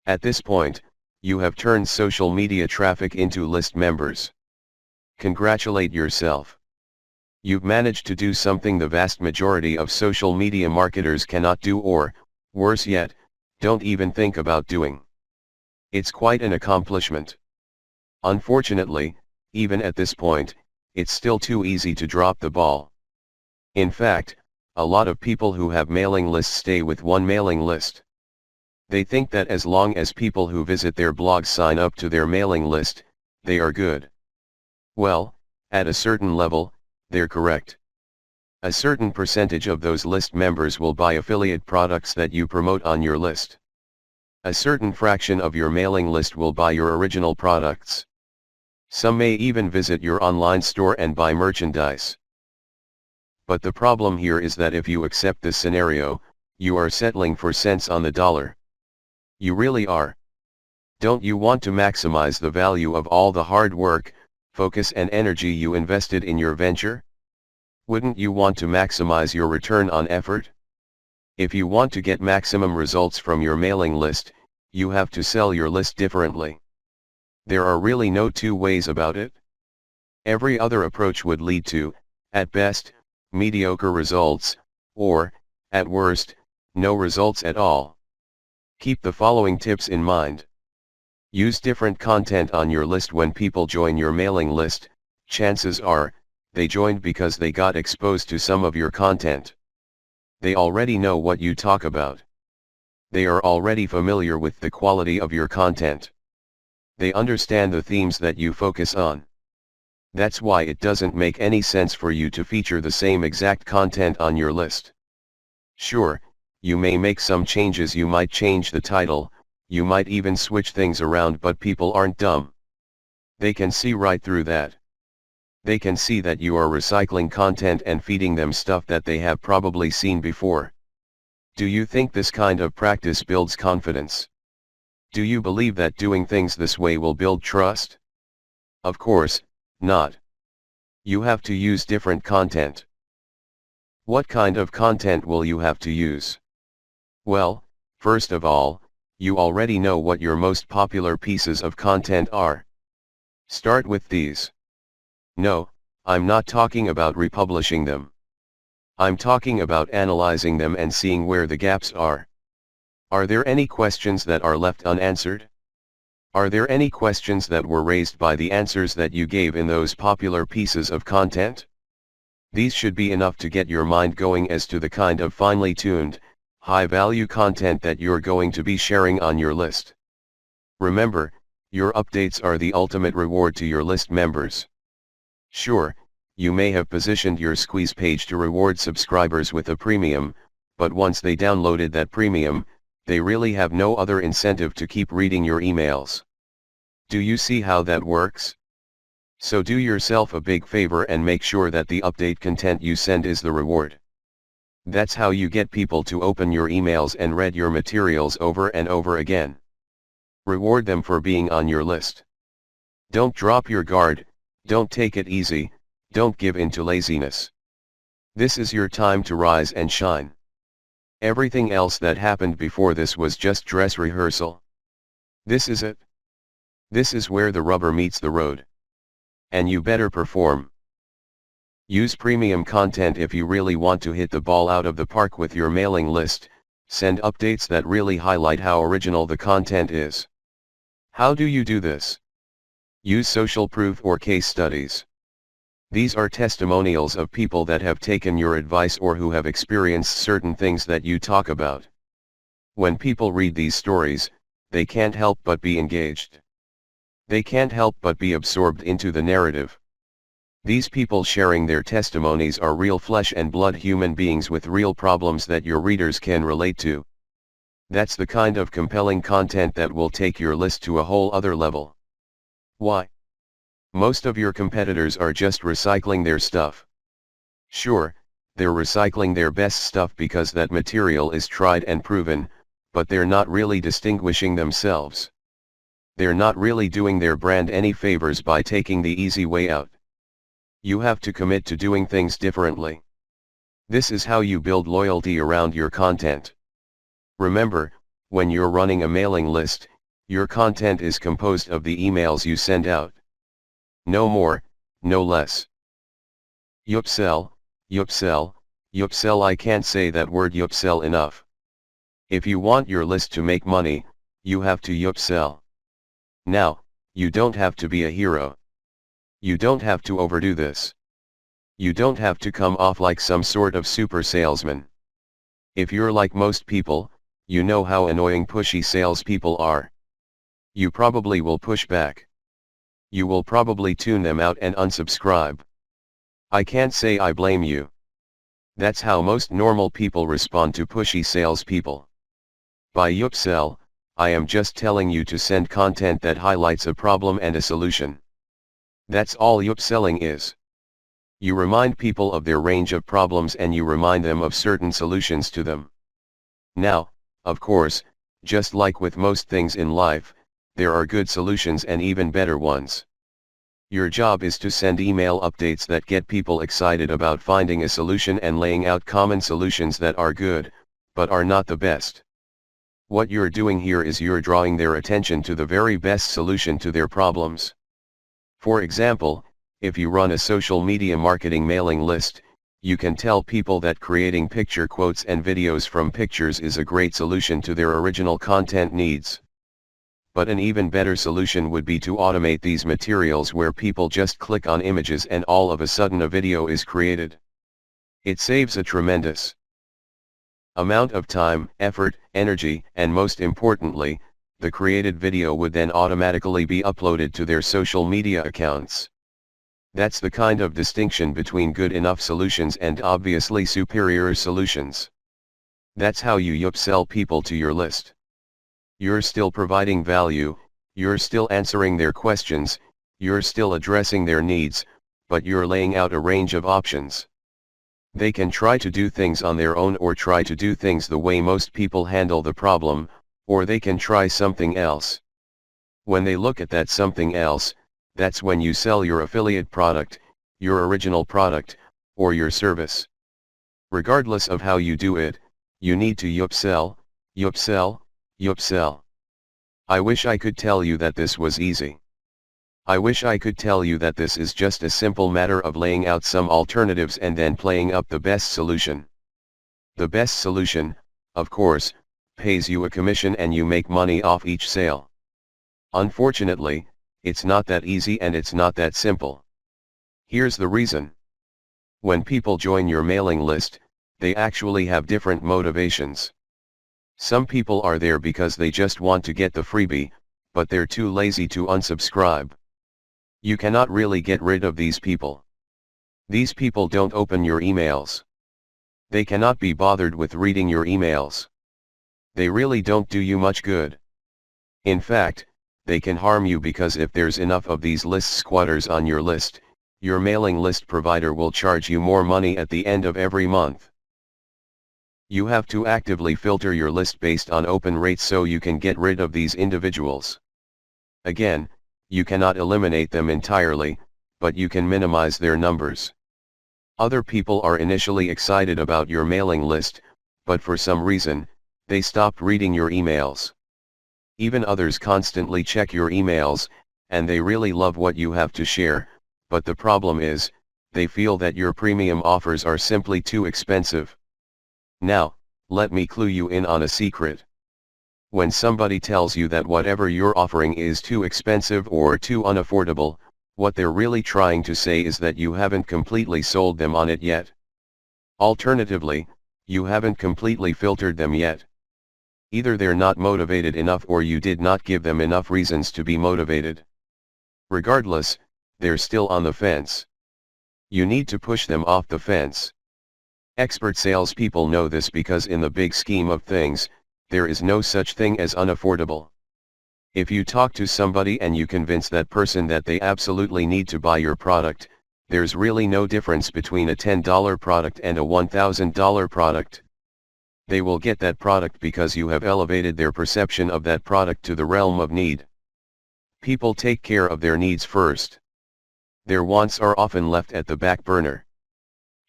At this point, you have turned social media traffic into list members. Congratulate yourself. You've managed to do something the vast majority of social media marketers cannot do, or, worse yet, don't even think about doing. It's quite an accomplishment. Unfortunately, even at this point, it's still too easy to drop the ball. In fact, a lot of people who have mailing lists stay with one mailing list. They think that as long as people who visit their blog sign up to their mailing list, they are good. Well, at a certain level, they're correct. A certain percentage of those list members will buy affiliate products that you promote on your list. A certain fraction of your mailing list will buy your original products. Some may even visit your online store and buy merchandise. But the problem here is that if you accept this scenario, you are settling for cents on the dollar. You really are. Don't you want to maximize the value of all the hard work, focus and energy you invested in your venture? Wouldn't you want to maximize your return on effort? If you want to get maximum results from your mailing list, you have to sell your list differently. There are really no two ways about it. Every other approach would lead to, at best, mediocre results, or, at worst, no results at all. Keep the following tips in mind. Use different content on your list. When people join your mailing list, chances are, they joined because they got exposed to some of your content. They already know what you talk about. They are already familiar with the quality of your content. They understand the themes that you focus on. That's why it doesn't make any sense for you to feature the same exact content on your list. Sure, you may make some changes. You might change the title, you might even switch things around, but people aren't dumb. They can see right through that. They can see that you are recycling content and feeding them stuff that they have probably seen before. Do you think this kind of practice builds confidence? Do you believe that doing things this way will build trust? Of course, not. You have to use different content. What kind of content will you have to use? Well, first of all, you already know what your most popular pieces of content are. Start with these. No, I'm not talking about republishing them. I'm talking about analyzing them and seeing where the gaps are. Are there any questions that are left unanswered? Are there any questions that were raised by the answers that you gave in those popular pieces of content? These should be enough to get your mind going as to the kind of finely tuned, high-value content that you're going to be sharing on your list. Remember, your updates are the ultimate reward to your list members. Sure, you may have positioned your squeeze page to reward subscribers with a premium, but once they downloaded that premium, they really have no other incentive to keep reading your emails. Do you see how that works? So do yourself a big favor and make sure that the update content you send is the reward. That's how you get people to open your emails and read your materials over and over again. Reward them for being on your list. Don't drop your guard, don't take it easy, don't give in to laziness. This is your time to rise and shine. Everything else that happened before this was just dress rehearsal. This is it. This is where the rubber meets the road. And you better perform. Use premium content if you really want to hit the ball out of the park with your mailing list. Send updates that really highlight how original the content is. How do you do this? Use social proof or case studies. These are testimonials of people that have taken your advice or who have experienced certain things that you talk about. When people read these stories, they can't help but be engaged. They can't help but be absorbed into the narrative. These people sharing their testimonies are real flesh and blood human beings with real problems that your readers can relate to. That's the kind of compelling content that will take your list to a whole other level. Why? Most of your competitors are just recycling their stuff. Sure, they're recycling their best stuff because that material is tried and proven, but they're not really distinguishing themselves. They're not really doing their brand any favors by taking the easy way out. You have to commit to doing things differently. This is how you build loyalty around your content. Remember, when you're running a mailing list, Your content is composed of the emails you send out. No more, no less. Upsell, upsell, upsell. I can't say that word upsell enough. If you want your list to make money, you have to upsell. Now, you don't have to be a hero. You don't have to overdo this. You don't have to come off like some sort of super salesman. If you're like most people, you know how annoying pushy salespeople are. You probably will push back. You will probably tune them out and unsubscribe. I can't say I blame you. That's how most normal people respond to pushy salespeople. By upsell, I am just telling you to send content that highlights a problem and a solution. That's all upselling is. You remind people of their range of problems and you remind them of certain solutions to them. Now, of course, just like with most things in life, there are good solutions and even better ones. Your job is to send email updates that get people excited about finding a solution and laying out common solutions that are good, but are not the best. What you're doing here is you're drawing their attention to the very best solution to their problems. For example, if you run a social media marketing mailing list, you can tell people that creating picture quotes and videos from pictures is a great solution to their original content needs. But an even better solution would be to automate these materials where people just click on images and all of a sudden a video is created. It saves a tremendous amount of time, effort, energy, and most importantly, the created video would then automatically be uploaded to their social media accounts. That's the kind of distinction between good enough solutions and obviously superior solutions. That's how you upsell people to your list. You're still providing value, you're still answering their questions, you're still addressing their needs, but you're laying out a range of options. They can try to do things on their own or try to do things the way most people handle the problem, or they can try something else. When they look at that something else, that's when you sell your affiliate product, your original product, or your service. Regardless of how you do it, you need to upsell, upsell, upsell. I wish I could tell you that this was easy. I wish I could tell you that this is just a simple matter of laying out some alternatives and then playing up the best solution. The best solution, of course, pays you a commission and you make money off each sale. Unfortunately, it's not that easy and it's not that simple. Here's the reason. When people join your mailing list, they actually have different motivations. Some people are there because they just want to get the freebie, but they're too lazy to unsubscribe. You cannot really get rid of these people. These people don't open your emails. They cannot be bothered with reading your emails. They really don't do you much good. In fact, they can harm you because if there's enough of these list squatters on your list, your mailing list provider will charge you more money at the end of every month. You have to actively filter your list based on open rates so you can get rid of these individuals. Again, you cannot eliminate them entirely, but you can minimize their numbers. Other people are initially excited about your mailing list, but for some reason, they stopped reading your emails. Even others constantly check your emails, and they really love what you have to share, but the problem is, they feel that your premium offers are simply too expensive. Now, let me clue you in on a secret. When somebody tells you that whatever you're offering is too expensive or too unaffordable, what they're really trying to say is that you haven't completely sold them on it yet. Alternatively, you haven't completely filtered them yet. Either they're not motivated enough or you did not give them enough reasons to be motivated. Regardless, they're still on the fence. You need to push them off the fence. Expert salespeople know this because in the big scheme of things, there is no such thing as unaffordable. If you talk to somebody and you convince that person that they absolutely need to buy your product, there's really no difference between a $10 product and a $1,000 product. They will get that product because you have elevated their perception of that product to the realm of need. People take care of their needs first. Their wants are often left at the back burner.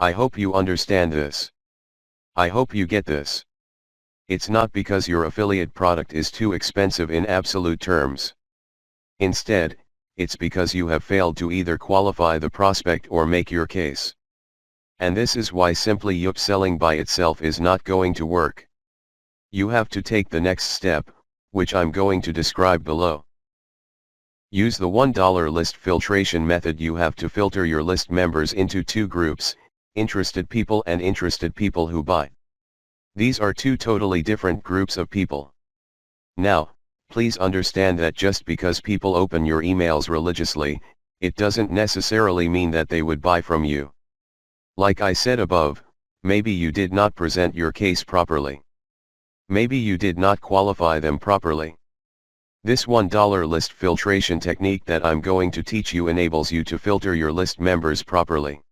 I hope you understand this. I hope you get this. It's not because your affiliate product is too expensive in absolute terms. Instead, it's because you have failed to either qualify the prospect or make your case. And this is why simply upselling by itself is not going to work. You have to take the next step, which I'm going to describe below. Use the $1 list filtration method. You have to filter your list members into two groups, interested people and interested people who buy. These are two totally different groups of people. Now, please understand that just because people open your emails religiously, it doesn't necessarily mean that they would buy from you. Like I said above, maybe you did not present your case properly. Maybe you did not qualify them properly. This $1 list filtration technique that I'm going to teach you enables you to filter your list members properly.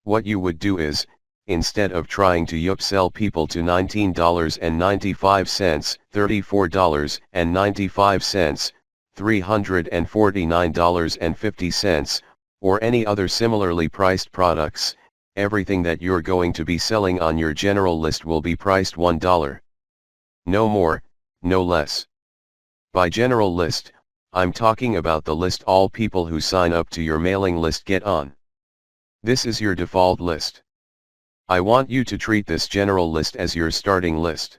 What you would do is, instead of trying to upsell people to $19.95, $34.95, $349.50, or any other similarly priced products, everything that you're going to be selling on your general list will be priced $1. No more, no less. By general list, I'm talking about the list all people who sign up to your mailing list get on. This is your default list. I want you to treat this general list as your starting list.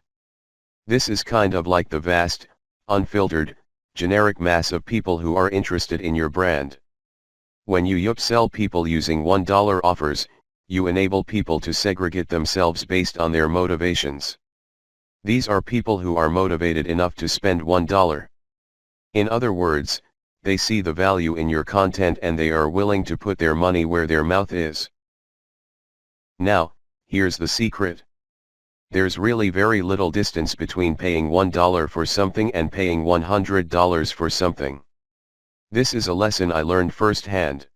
This is kind of like the vast, unfiltered, generic mass of people who are interested in your brand. When you upsell people using $1 offers, you enable people to segregate themselves based on their motivations. These are people who are motivated enough to spend $1. In other words, they see the value in your content and they are willing to put their money where their mouth is. Now, here's the secret. There's really very little distance between paying $1 for something and paying $100 for something. This is a lesson I learned firsthand.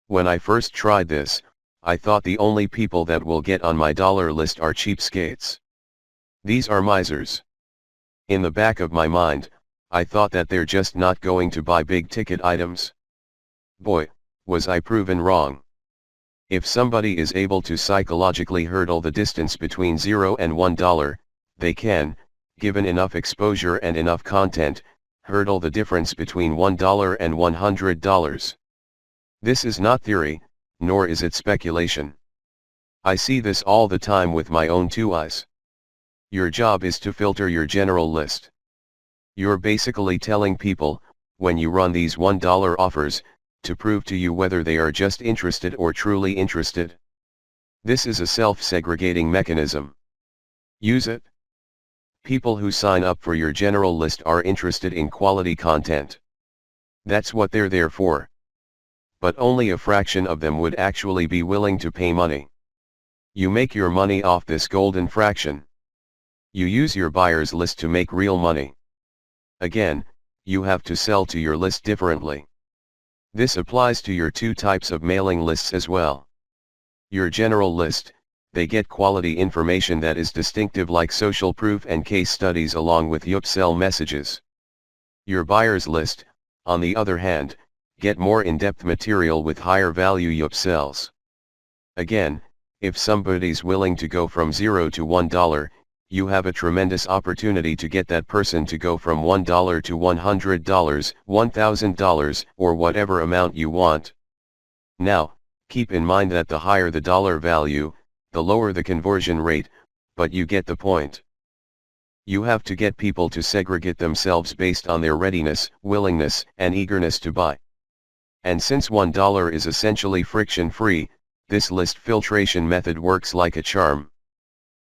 When I first tried this, I thought the only people that will get on my dollar list are cheapskates. These are misers. In the back of my mind, I thought that they're just not going to buy big ticket items. Boy, was I proven wrong. If somebody is able to psychologically hurdle the distance between $0 and $1, they can, given enough exposure and enough content, hurdle the difference between $1 and $100. This is not theory, nor is it speculation. I see this all the time with my own two eyes. Your job is to filter your general list. You're basically telling people, when you run these $1 offers, to prove to you whether they are just interested or truly interested. This is a self-segregating mechanism. Use it. People who sign up for your general list are interested in quality content. That's what they're there for. But only a fraction of them would actually be willing to pay money. You make your money off this golden fraction. You use your buyer's list to make real money. Again, you have to sell to your list differently. This applies to your two types of mailing lists as well. Your general list, they get quality information that is distinctive like social proof and case studies along with upsell messages. Your buyer's list, on the other hand, get more in-depth material with higher value upsells. Again, if somebody's willing to go from $0 to $1, you have a tremendous opportunity to get that person to go from $1 to $100, $1,000, or whatever amount you want. Now, keep in mind that the higher the dollar value, the lower the conversion rate, but you get the point. You have to get people to segregate themselves based on their readiness, willingness, and eagerness to buy. And since $1 is essentially friction-free, this list filtration method works like a charm.